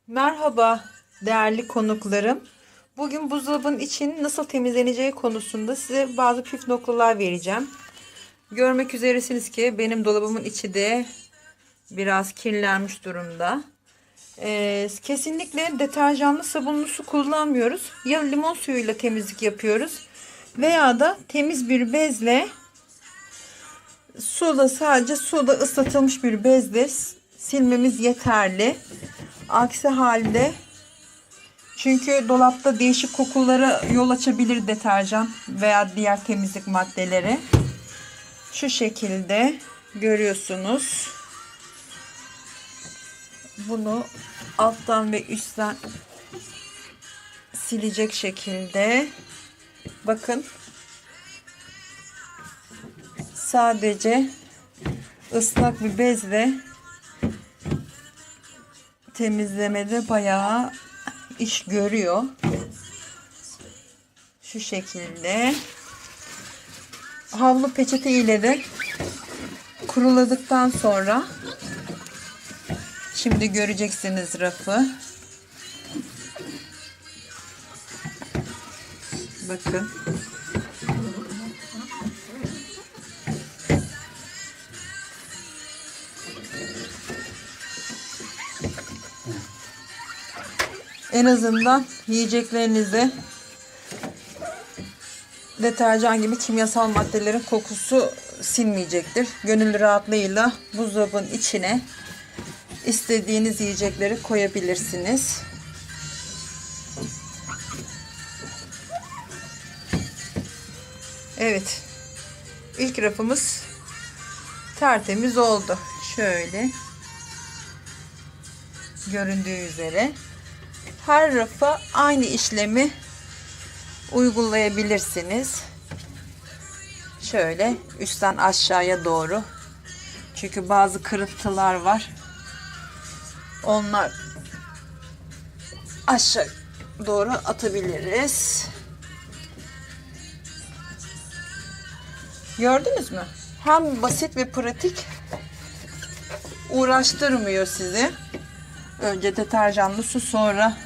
Merhaba değerli konuklarım. Bugün buzdolabının için nasıl temizleneceği konusunda size bazı püf noktalar vereceğim. Görmek üzeresiniz ki benim dolabımın içi de biraz kirlenmiş durumda. Kesinlikle deterjanlı sabunlu su kullanmıyoruz. Ya limon suyuyla temizlik yapıyoruz veya da temiz bir bezle sadece suda ıslatılmış bir bezle silmemiz yeterli. Aksi halde çünkü dolapta değişik kokulara yol açabilir deterjan veya diğer temizlik maddeleri. Şu şekilde görüyorsunuz. Bunu alttan ve üstten silecek şekilde. Bakın. Sadece ıslak bir bezle temizlemede bayağı iş görüyor. Şu şekilde. Havlu peçete ile de kuruladıktan sonra şimdi göreceksiniz rafı. Bakın. En azından yiyeceklerinize deterjan gibi kimyasal maddelerin kokusu sinmeyecektir. Gönül rahatlığıyla buzdolabının içine istediğiniz yiyecekleri koyabilirsiniz. Evet. İlk rafımız tertemiz oldu. Şöyle göründüğü üzere. Her rafa aynı işlemi uygulayabilirsiniz. Şöyle üstten aşağıya doğru. Çünkü bazı kırıntılar var. Onlar aşağı doğru atabiliriz. Gördünüz mü? Hem basit ve pratik, uğraştırmıyor sizi. Önce deterjanlı su, sonra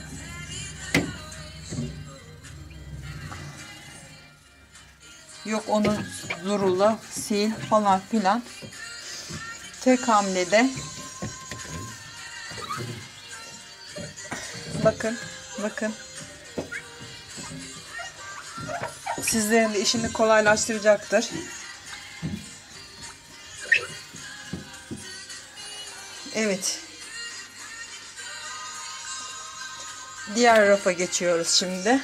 yok onu zorula sil falan filan. Tek hamlede. Bakın. Sizlerin de işini kolaylaştıracaktır. Evet. Diğer rafa geçiyoruz şimdi.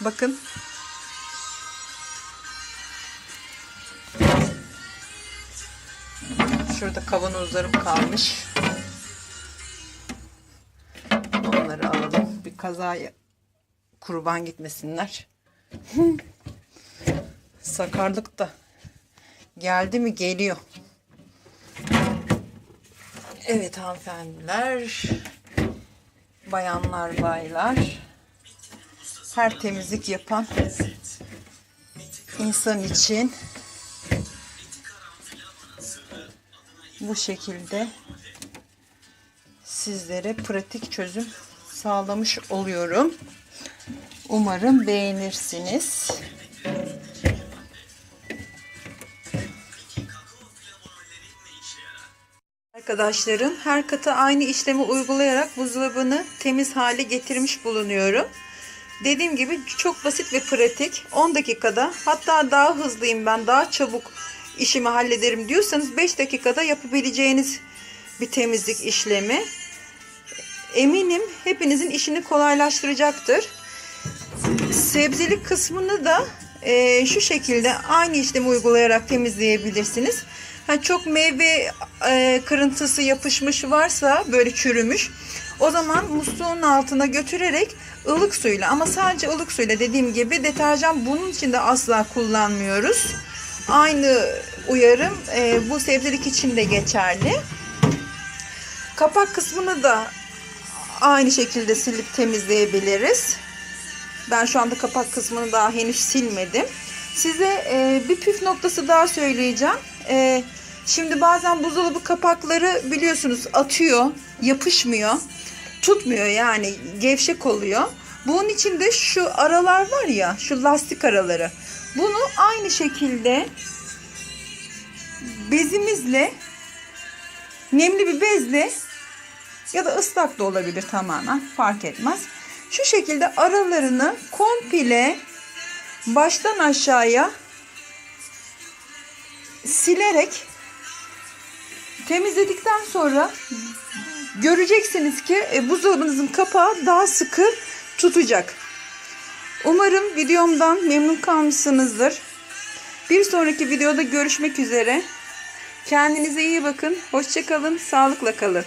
Bakın. Şurada kavanozlarım kalmış. Onları alalım. Bir kazaya kurban gitmesinler. Sakarlık da geldi mi geliyor. Evet hanımefendiler, bayanlar, baylar, her temizlik yapan insan için bu şekilde sizlere pratik çözüm sağlamış oluyorum. Umarım beğenirsiniz. Arkadaşlarım, her kata aynı işlemi uygulayarak buzdolabını temiz hale getirmiş bulunuyorum. Dediğim gibi çok basit ve pratik. 10 dakikada, hatta daha hızlıyım ben, daha çabuk işimi hallederim diyorsanız 5 dakikada yapabileceğiniz bir temizlik işlemi. Eminim hepinizin işini kolaylaştıracaktır. Sebzelik kısmını da şu şekilde aynı işlemi uygulayarak temizleyebilirsiniz. Çok meyve kırıntısı yapışmış varsa, böyle çürümüş, o zaman musluğun altına götürerek ılık suyla, ama sadece ılık suyla, dediğim gibi deterjan bunun için de asla kullanmıyoruz. Aynı uyarım bu sebzelik için de geçerli. Kapak kısmını da aynı şekilde silip temizleyebiliriz. Ben şu anda kapak kısmını daha henüz silmedim. Size bir püf noktası daha söyleyeceğim. Şimdi bazen buzdolabı kapakları biliyorsunuz atıyor, yapışmıyor, tutmuyor, yani gevşek oluyor. Bunun için de şu aralar var ya, şu lastik araları. Bunu aynı şekilde bezimizle, nemli bir bezle ya da ıslak da olabilir, tamamen fark etmez. Şu şekilde aralarını komple baştan aşağıya silerek temizledikten sonra göreceksiniz ki buzdolabınızın kapağı daha sıkı tutacak. Umarım videomdan memnun kalmışsınızdır. Bir sonraki videoda görüşmek üzere. Kendinize iyi bakın. Hoşça kalın. Sağlıkla kalın.